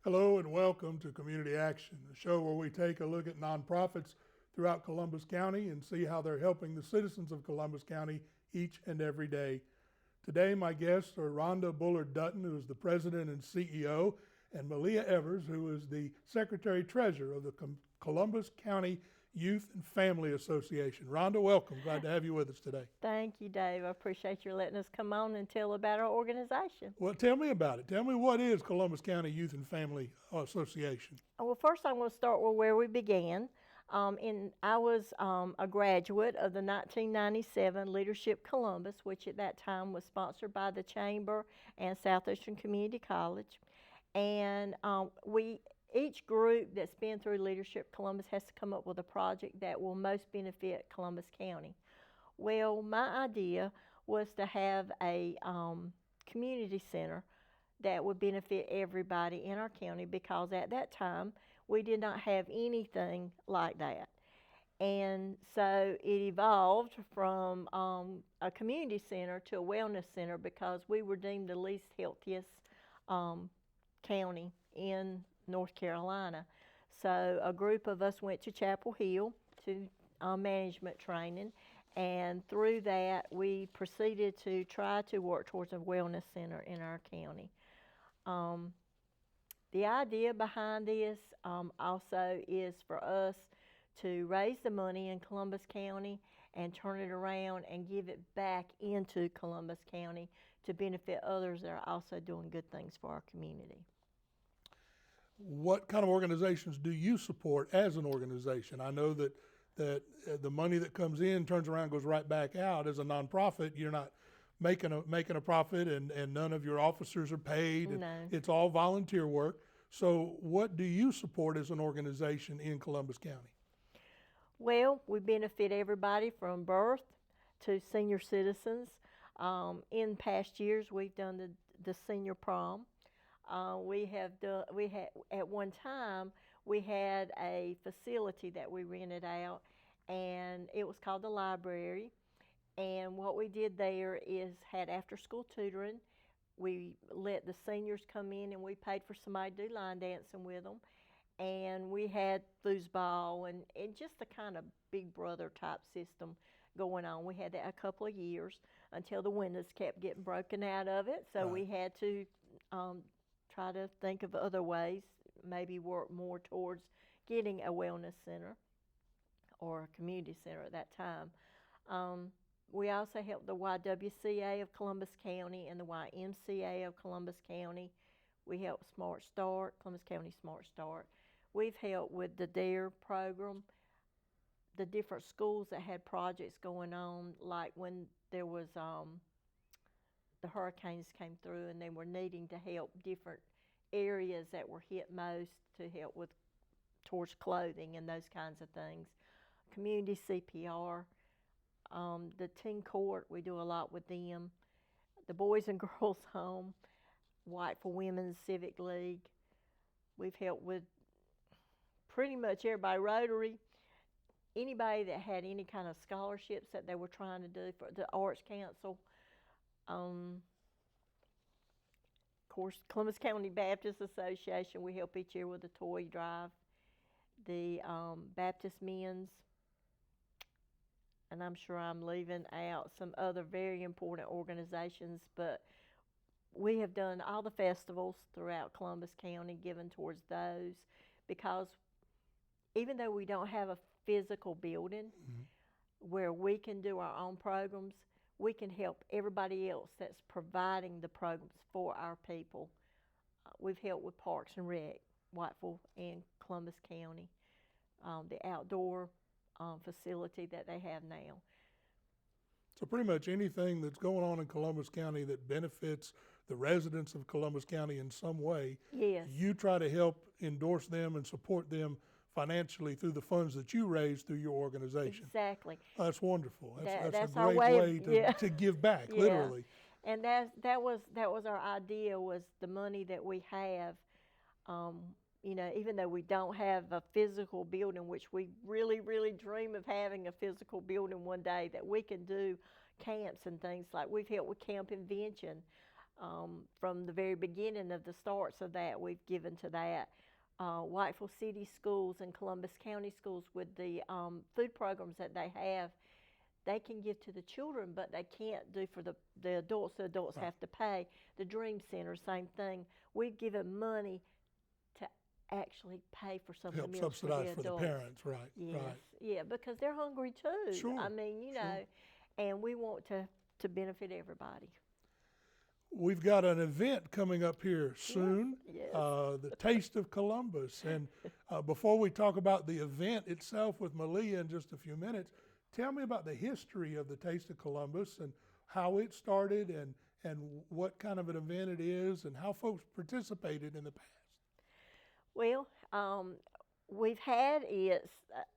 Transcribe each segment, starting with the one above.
Hello and welcome to Community Action, a show where we take a look at nonprofits throughout Columbus County and see how they're helping the citizens of Columbus County each and every day. Today, my guests are Rhonda Bullard-Dutton, who is the president and CEO, and Meleah Evers, who is the secretary-treasurer of the Columbus County Youth and Family Association. Rhonda, welcome. Glad to have you with us today. Thank you, Dave. I appreciate you letting us come on and tell about our organization. Well, tell me about it. Tell me, what is Columbus County Youth and Family Association? Well, first I'm going to start with where we began. I was a graduate of the 1997 Leadership Columbus, which at that time was sponsored by the Chamber and Southeastern Community College. And each group that's been through Leadership Columbus has to come up with a project that will most benefit Columbus County. Well, my idea was to have a community center that would benefit everybody in our county, because at that time we did not have anything like that. And so it evolved from a community center to a wellness center, because we were deemed the least healthiest county in North Carolina. So a group of us went to Chapel Hill to management training, and through that we proceeded to try to work towards a wellness center in our county. The idea behind this also is for us to raise the money in Columbus County and turn it around and give it back into Columbus County to benefit others that are also doing good things for our community. What kind of organizations do you support as an organization? I know that the money that comes in turns around, goes right back out. As a nonprofit, you're not making a profit, and none of your officers are paid. No. It's all volunteer work. So what do you support as an organization in Columbus County? Well, we benefit everybody from birth to senior citizens. In past years, we've done the senior prom. At one time we had a facility that we rented out, and it was called the library. And what we did there is had after school tutoring. We let the seniors come in and we paid for somebody to do line dancing with them. And we had foosball and just the kind of big brother type system going on. We had that a couple of years until the windows kept getting broken out of it. So we had to try to think of other ways, maybe work more towards getting a wellness center or a community center at that time. We also helped the YWCA of Columbus County and the YMCA of Columbus County. We helped Smart Start, Columbus County Smart Start. We've helped with the DARE program, the different schools that had projects going on, like when there was the hurricanes came through and they were needing to help different areas that were hit most to help with towards clothing and those kinds of things. Community CPR, the teen court, we do a lot with them. The Boys and Girls Home, White for Women's Civic League. We've helped with pretty much everybody. Rotary, anybody that had any kind of scholarships that they were trying to do for the Arts Council. Of course, Columbus County Baptist Association, we help each year with the toy drive. The Baptist Men's, and I'm sure I'm leaving out some other very important organizations, but we have done all the festivals throughout Columbus County, given towards those, because even though we don't have a physical building where we can do our own programs, we can help everybody else that's providing the programs for our people. We've helped with Parks and Rec, Whiteville and Columbus County, the outdoor facility that they have now. So pretty much anything that's going on in Columbus County that benefits the residents of Columbus County in some way, Yes. you try to help endorse them and support them financially through the funds that you raise through your organization. Exactly. That's wonderful. That's a our great way to give back, Yeah. literally. And that was our idea, was the money that we have. Even though we don't have a physical building, which we really, really dream of having a physical building one day, that we can do camps and things like we've helped with Camp Invention. From the very beginning of the starts of that, we've given to that. Whiteville City Schools and Columbus County Schools, with the food programs that they have, they can give to the children, but they can't do for the adults. The adults Right. have to pay. The Dream Center, same thing. We've given money to actually pay for some of Help the meals for subsidize the for the adults. parents, right, Yes, right. yeah, because they're hungry too. Sure, I mean, you know, and we want to benefit everybody. We've got an event coming up here soon, yes. The Taste of Columbus. And before we talk about the event itself with Meleah in just a few minutes, tell me about the history of the Taste of Columbus and how it started and what kind of an event it is and how folks participated in the past. Well, we've had it,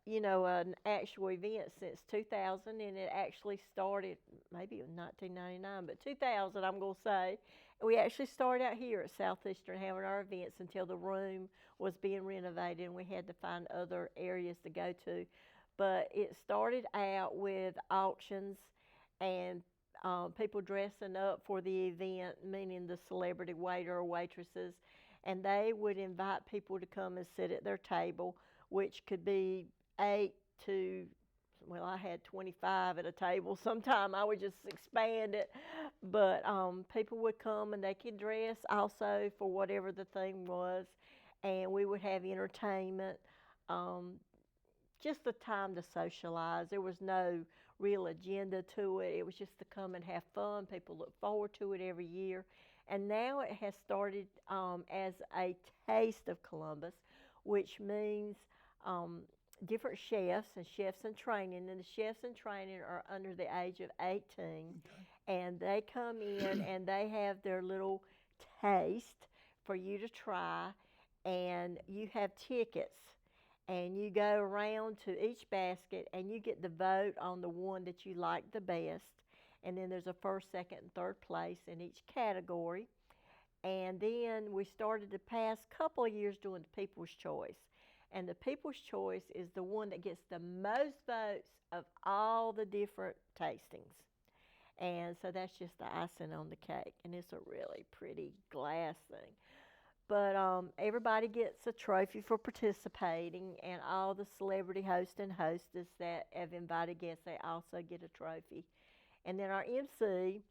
an actual event since 2000, and it actually started maybe in 1999, but 2000, I'm going to say. We actually started out here at Southeastern having our events until the room was being renovated, and we had to find other areas to go to. But it started out with auctions and people dressing up for the event, meaning the celebrity waiter or waitresses, and they would invite people to come and sit at their table, which could be 8 to, well, I had 25 at a table. Sometime I would just expand it, but people would come and they could dress also for whatever the theme was, and we would have entertainment, just the time to socialize. There was no real agenda to it. It was just to come and have fun. People look forward to it every year. And now it has started as a Taste of Columbus, which means different chefs and chefs in training. And the chefs in training are under the age of 18. Okay. And they come in and they have their little taste for you to try. And you have tickets. And you go around to each basket and you get the vote on the one that you like the best. And then there's a first, second, and third place in each category. And then we started the past couple of years doing the People's Choice. And the People's Choice is the one that gets the most votes of all the different tastings. And so that's just the icing on the cake. And it's a really pretty glass thing. But everybody gets a trophy for participating, and all the celebrity hosts and hostess that have invited guests, they also get a trophy. And then our MC,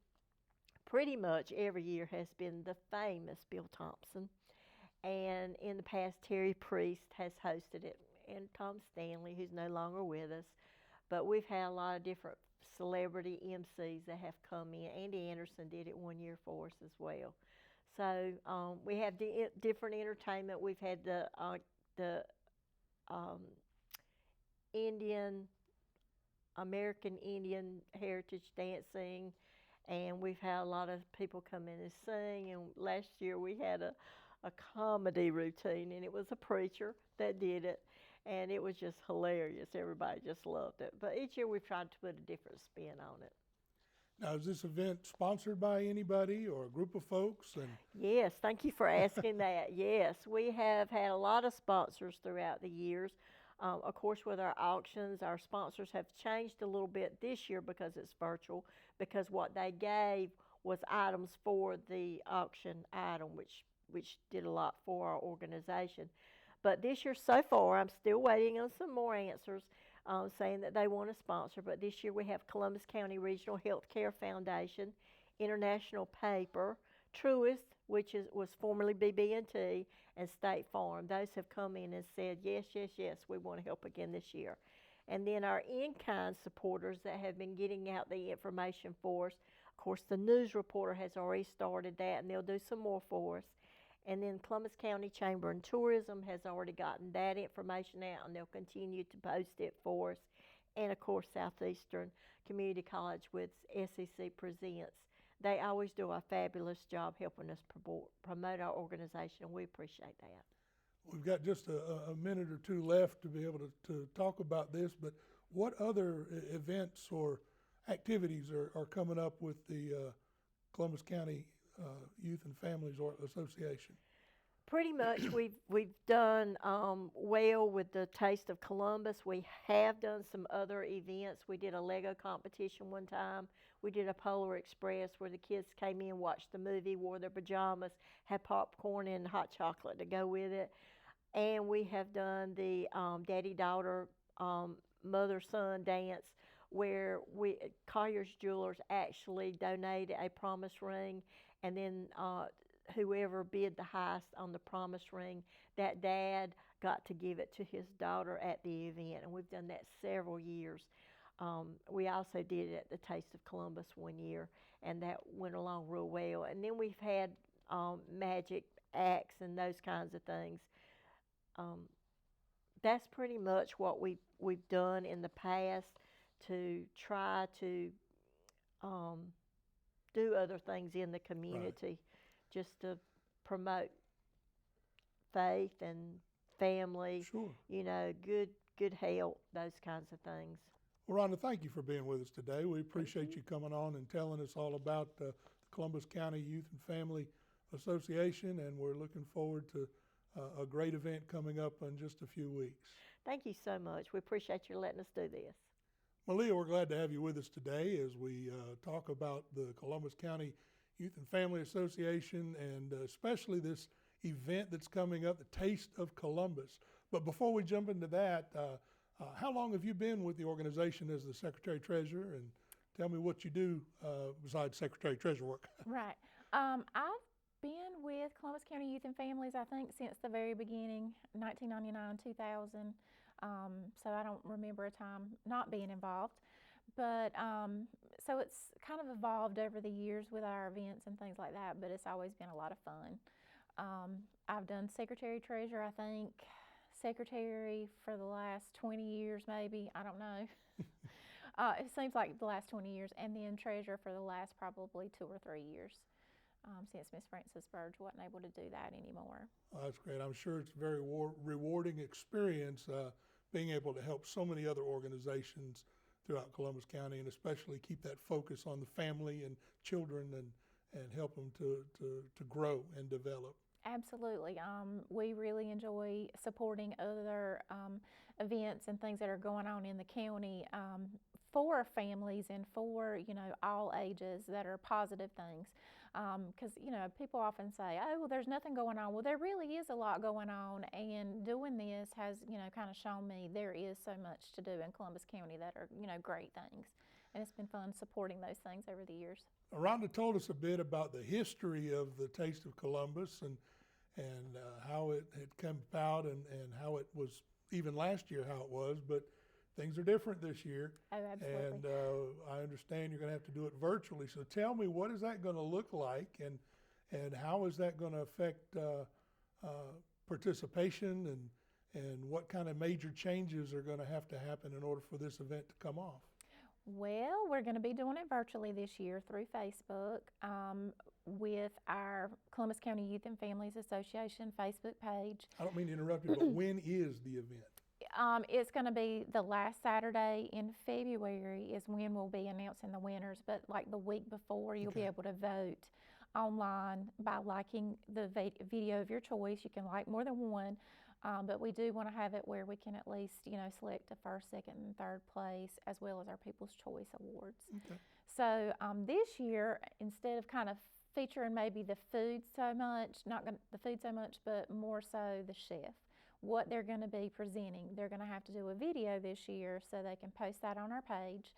pretty much every year, has been the famous Bill Thompson. And in the past, Terry Priest has hosted it, and Tom Stanley, who's no longer with us. But we've had a lot of different celebrity MCs that have come in. Andy Anderson did it one year for us as well. So we have different entertainment. We've had the American Indian heritage dancing, and we've had a lot of people come in and sing. And last year we had a comedy routine, and it was a preacher that did it, and it was just hilarious. Everybody just loved it. But each year we've tried to put a different spin on it. Now, is this event sponsored by anybody or a group of folks? And Yes, thank you for asking that. Yes, we have had a lot of sponsors throughout the years. Of course, with our auctions, our sponsors have changed a little bit this year because it's virtual, because what they gave was items for the auction item, which did a lot for our organization. But this year so far, I'm still waiting on some more answers. Saying that they want to sponsor, but this year we have Columbus County Regional Healthcare Foundation, International Paper, Truist, which was formerly BB&T, and State Farm. Those have come in and said, yes, yes, yes, we want to help again this year. And then our in-kind supporters that have been getting out the information for us. Of course, the news reporter has already started that, and they'll do some more for us. And then Columbus County Chamber and Tourism has already gotten that information out, and they'll continue to post it for us. And of course, Southeastern Community College with SEC Presents. They always do a fabulous job helping us promote our organization, and we appreciate that. we've got just a minute or two left to be able to talk about this, but what other events or activities are coming up with the Columbus County Youth and Families Association? Pretty much, we've done well with the Taste of Columbus. We have done some other events. We did a Lego competition one time. We did a Polar Express where the kids came in, watched the movie, wore their pajamas, had popcorn and hot chocolate to go with it. And we have done the daddy-daughter, mother-son dance where Collier's Jewelers actually donated a promise ring, and then whoever bid the highest on the promise ring, that dad got to give it to his daughter at the event, and we've done that several years. We also did it at the Taste of Columbus one year, and that went along real well. And then we've had magic acts and those kinds of things. That's pretty much what we've done in the past to try to do other things in the community, just to promote faith and family, Sure. good health, those kinds of things. Well, Rhonda, thank you for being with us today. We appreciate you coming on and telling us all about the Columbus County Youth and Family Association, and we're looking forward to a great event coming up in just a few weeks. Thank you so much. We appreciate you letting us do this. Meleah, we're glad to have you with us today as we talk about the Columbus County Youth and Family Association, and especially this event that's coming up, the Taste of Columbus. But before we jump into that, how long have you been with the organization as the Secretary-Treasurer? And tell me what you do besides Secretary-Treasurer work. Right. I've been with Columbus County Youth and Families, I think, since the very beginning, 1999, 2000. So I don't remember a time not being involved. But so it's kind of evolved over the years with our events and things like that, but it's always been a lot of fun. I've done Secretary-Treasurer, I think, Secretary for the last 20 years maybe, I don't know. It seems like the last 20 years, and then Treasurer for the last probably 2 or 3 years, since Miss Frances Burge wasn't able to do that anymore. That's great. I'm sure it's a very rewarding experience being able to help so many other organizations throughout Columbus County, and especially keep that focus on the family and children and help them to grow and develop. Absolutely. We really enjoy supporting other events and things that are going on in the county for families and for, all ages that are positive things. Because, people often say, oh, well, there's nothing going on. Well, there really is a lot going on, and doing this has, kind of shown me there is so much to do in Columbus County that are, great things. And it's been fun supporting those things over the years. Rhonda told us a bit about the history of the Taste of Columbus and how it had come about and how it was, even last year, how it was, but things are different this year. Oh, absolutely. And I understand you're going to have to do it virtually. So tell me, what is that going to look like, and how is that going to affect participation, and what kind of major changes are going to have to happen in order for this event to come off? Well, we're going to be doing it virtually this year through Facebook with our Columbus County Youth and Families Association Facebook page. I don't mean to interrupt you, but when is the event? It's going to be the last Saturday in February is when we'll be announcing the winners, but like the week before, you'll be able to vote online by liking the video of your choice. You can like more than one. But we do want to have it where we can at least, select a first, second, and third place, as well as our People's Choice Awards. Okay. So this year, instead of kind of featuring maybe the food so much, the food so much, but more so the chef, what they're going to be presenting. They're going to have to do a video this year so they can post that on our page.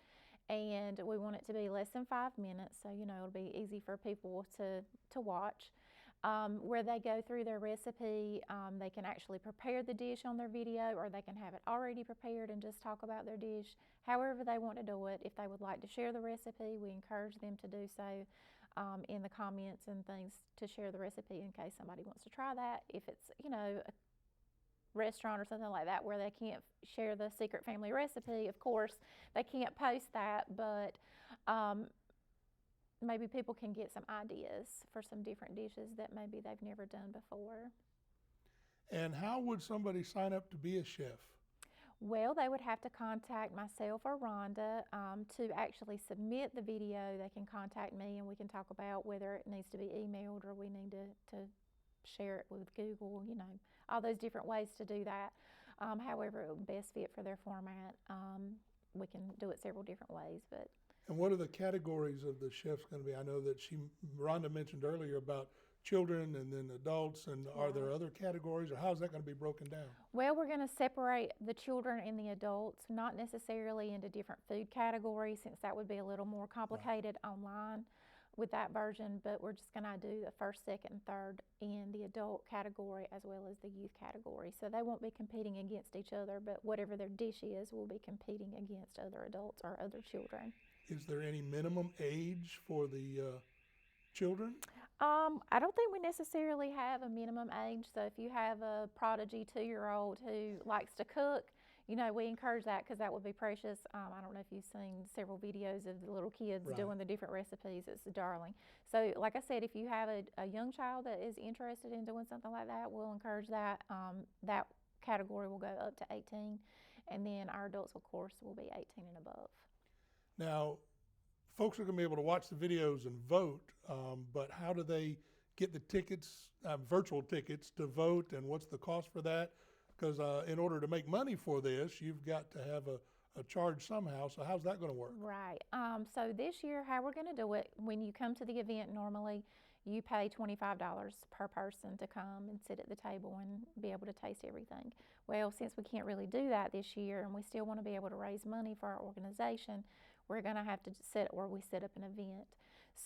And we want it to be less than 5 minutes, so it'll be easy for people to watch. Where they go through their recipe, they can actually prepare the dish on their video, or they can have it already prepared and just talk about their dish, however they want to do it. If they would like to share the recipe, we encourage them to do so in the comments and things, to share the recipe in case somebody wants to try that. If it's, a restaurant or something like that where they can't share the secret family recipe, of course, they can't post that, but maybe people can get some ideas for some different dishes that maybe they've never done before. And how would somebody sign up to be a chef? Well, they would have to contact myself or Rhonda to actually submit the video. They can contact me and we can talk about whether it needs to be emailed or we need to share it with Google, you know, all those different ways to do that. However it would best fit for their format. We can do it several different ways, but. And what are the categories of the chefs going to be? I know that Rhonda mentioned earlier about children and then adults, and are there other categories, or how's that going to be broken down? Well, we're going to separate the children and the adults, not necessarily into different food categories, since that would be a little more complicated online with that version, but we're just going to do the first, second, and third in the adult category as well as the youth category. So they won't be competing against each other, but whatever their dish is will be competing against other adults or other children. Is there any minimum age for the children? I don't think we necessarily have a minimum age. So if you have a prodigy 2-year-old who likes to cook, you know, we encourage that because that would be precious. I don't know if you've seen several videos of the little kids doing the different recipes. It's darling. So like I said, if you have a young child that is interested in doing something like that, we'll encourage that. That category will go up to 18. And then our adults, of course, will be 18 and above. Now, folks are going to be able to watch the videos and vote, but how do they get the tickets, virtual tickets, to vote, and what's the cost for that? Because in order to make money for this, you've got to have a charge somehow, so how's that going to work? Right. So this year, how we're going to do it, when you come to the event normally, you pay $25 per person to come and sit at the table and be able to taste everything. Well, since we can't really do that this year and we still want to be able to raise money for our organization, we're going to have to set up an event.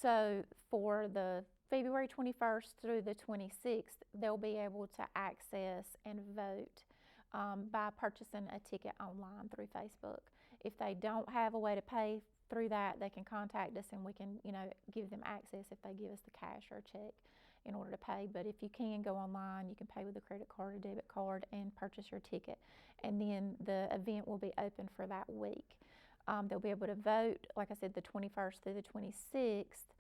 So for the February 21st through the 26th, they'll be able to access and vote by purchasing a ticket online through Facebook. If they don't have a way to pay through that, they can contact us and we can, you know, give them access if they give us the cash or a check in order to pay. But if you can go online, you can pay with a credit card or debit card and purchase your ticket. And then the event will be open for that week. They'll be able to vote, like I said, the 21st through the 26th,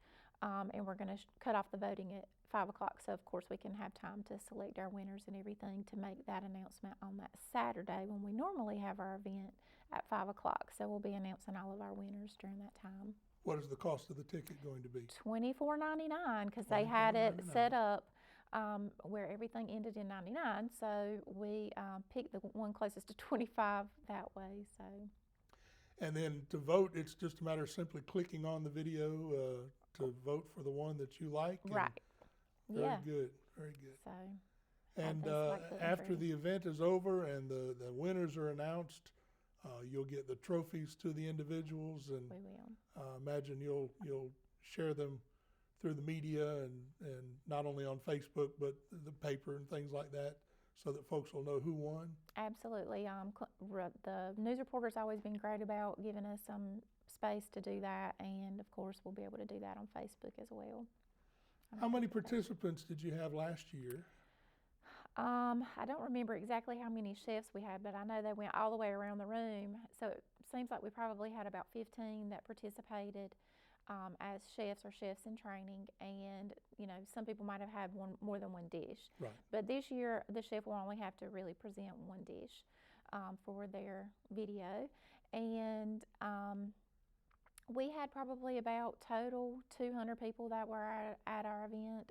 and we're going to cut off the voting at 5 o'clock. So, of course, we can have time to select our winners and everything to make that announcement on that Saturday when we normally have our event at 5 o'clock. So we'll be announcing all of our winners during that time. What is the cost of the ticket going to be? $24.99, because they had it set up where everything ended in 99. So we picked the one closest to 25 that way. So. And then to vote, it's just a matter of simply clicking on the video to vote for the one that you like. Right. Very good. Very good. So. And after the event is over and the winners are announced, you'll get the trophies to the individuals, and we will. Imagine you'll share them through the media and not only on Facebook but the paper and things like that, so that folks will know who won. Absolutely. The news reporter's always been great about giving us some space to do that, and of course we'll be able to do that on Facebook as well. How many participants did you have last year? I don't remember exactly how many chefs we had, but I know they went all the way around the room. So it seems like we probably had about 15 that participated as chefs or chefs in training. And, you know, some people might have had more than one dish. Right. But this year, the chef will only have to really present one dish for their video. And we had probably about total 200 people that were at our event.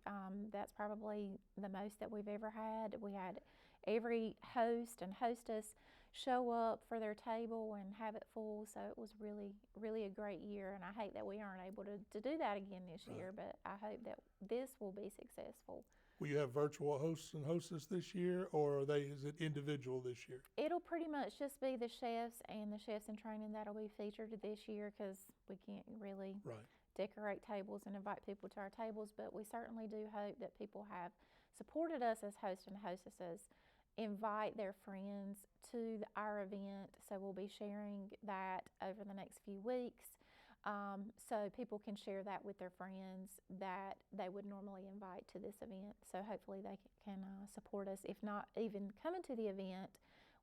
That's probably the most that we've ever had. We had every host and hostess show up for their table and have it full, so it was really, really a great year, and I hate that we aren't able to do that again this year, but I hope that this will be successful. Will you have virtual hosts and hostess this year, or is it individual this year? It'll pretty much just be the chefs and the chefs in training that'll be featured this year, because we can't really decorate tables and invite people to our tables, but we certainly do hope that people have supported us as hosts and hostesses, invite their friends to our event. So we'll be sharing that over the next few weeks. So people can share that with their friends that they would normally invite to this event. So hopefully they can support us. If not even coming to the event,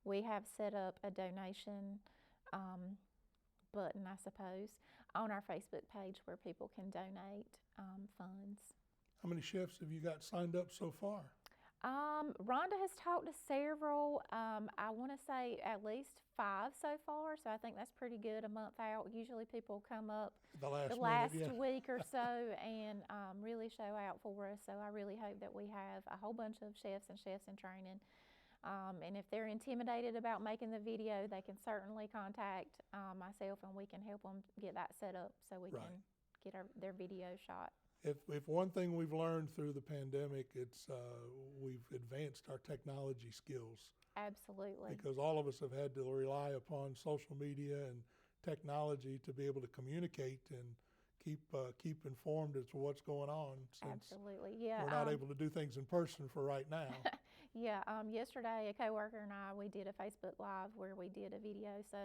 we have set up a donation button, I suppose, on our Facebook page where people can donate funds. How many chefs have you got signed up so far? Rhonda has talked to several. I want to say at least 5 so far, so I think that's pretty good a month out. Usually people come up The last the minute, last yeah. week or so and really show out for us. So I really hope that we have a whole bunch of chefs in training. And if they're intimidated about making the video, they can certainly contact myself and we can help them get that set up so we Right. can get their video shot. If one thing we've learned through the pandemic, it's we've advanced our technology skills. Absolutely. Because all of us have had to rely upon social media and technology to be able to communicate and keep informed as to what's going on, since Absolutely, yeah. we're not able to do things in person for right now. Yeah, yesterday a coworker and I, we did a Facebook Live where we did a video. So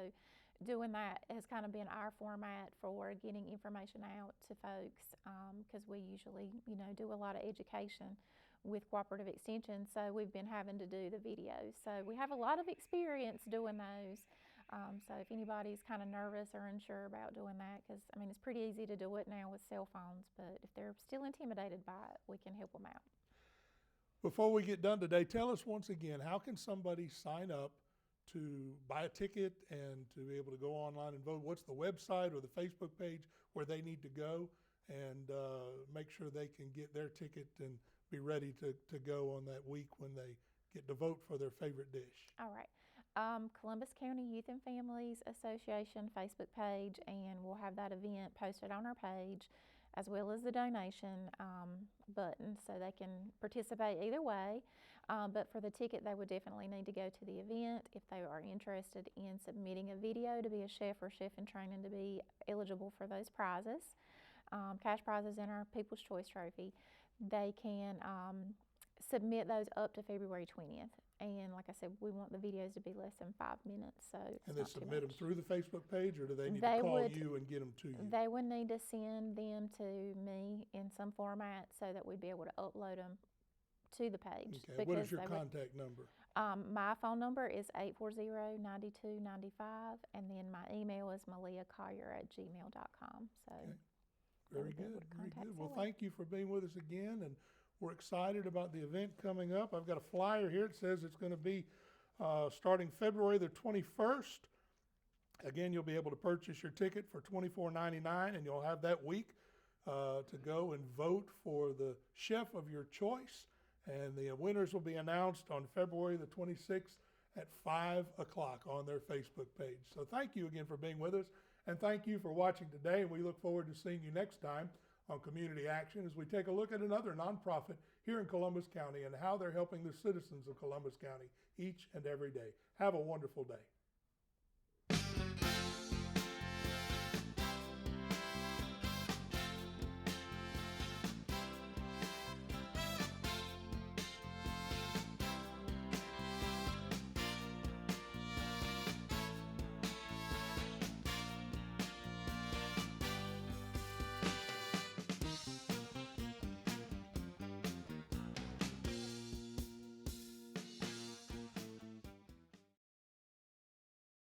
doing that has kind of been our format for getting information out to folks, because we usually, do a lot of education with cooperative extension. So we've been having to do the videos. So we have a lot of experience doing those. So if anybody's kind of nervous or unsure about doing that, because it's pretty easy to do it now with cell phones, but if they're still intimidated by it, we can help them out. Before we get done today, tell us once again, how can somebody sign up to buy a ticket and to be able to go online and vote? What's the website or the Facebook page where they need to go and make sure they can get their ticket and be ready to go on that week when they get to vote for their favorite dish? All right. Columbus County Youth and Families Association Facebook page, and we'll have that event posted on our page, as well as the donation button, so they can participate either way. But for the ticket, they would definitely need to go to the event if they are interested in submitting a video to be a chef or chef in training to be eligible for those prizes, cash prizes and our People's Choice Trophy. They can submit those up to February 20th. And like I said, we want the videos to be less than 5 minutes, so it's And they not too submit them much. through the Facebook page, or do they need They to call would- you and get them to you? They would need to send them to me in some format so that we'd be able to upload them to the page. Okay, what is your they would- contact number? my phone number is 840-9295, and then my email is meleahcollier@gmail.com. So Okay. they Very would be able good, to very contact good. Well, Sally. thank you for being with us again, and we're excited about the event coming up. I've got a flyer here. It says it's going to be starting February the 21st. Again, you'll be able to purchase your ticket for $24.99, and you'll have that week to go and vote for the chef of your choice. And the winners will be announced on February the 26th at 5 o'clock on their Facebook page. So thank you again for being with us, and thank you for watching today. And we look forward to seeing you next time on Community Action as we take a look at another nonprofit here in Columbus County and how they're helping the citizens of Columbus County each and every day. Have a wonderful day.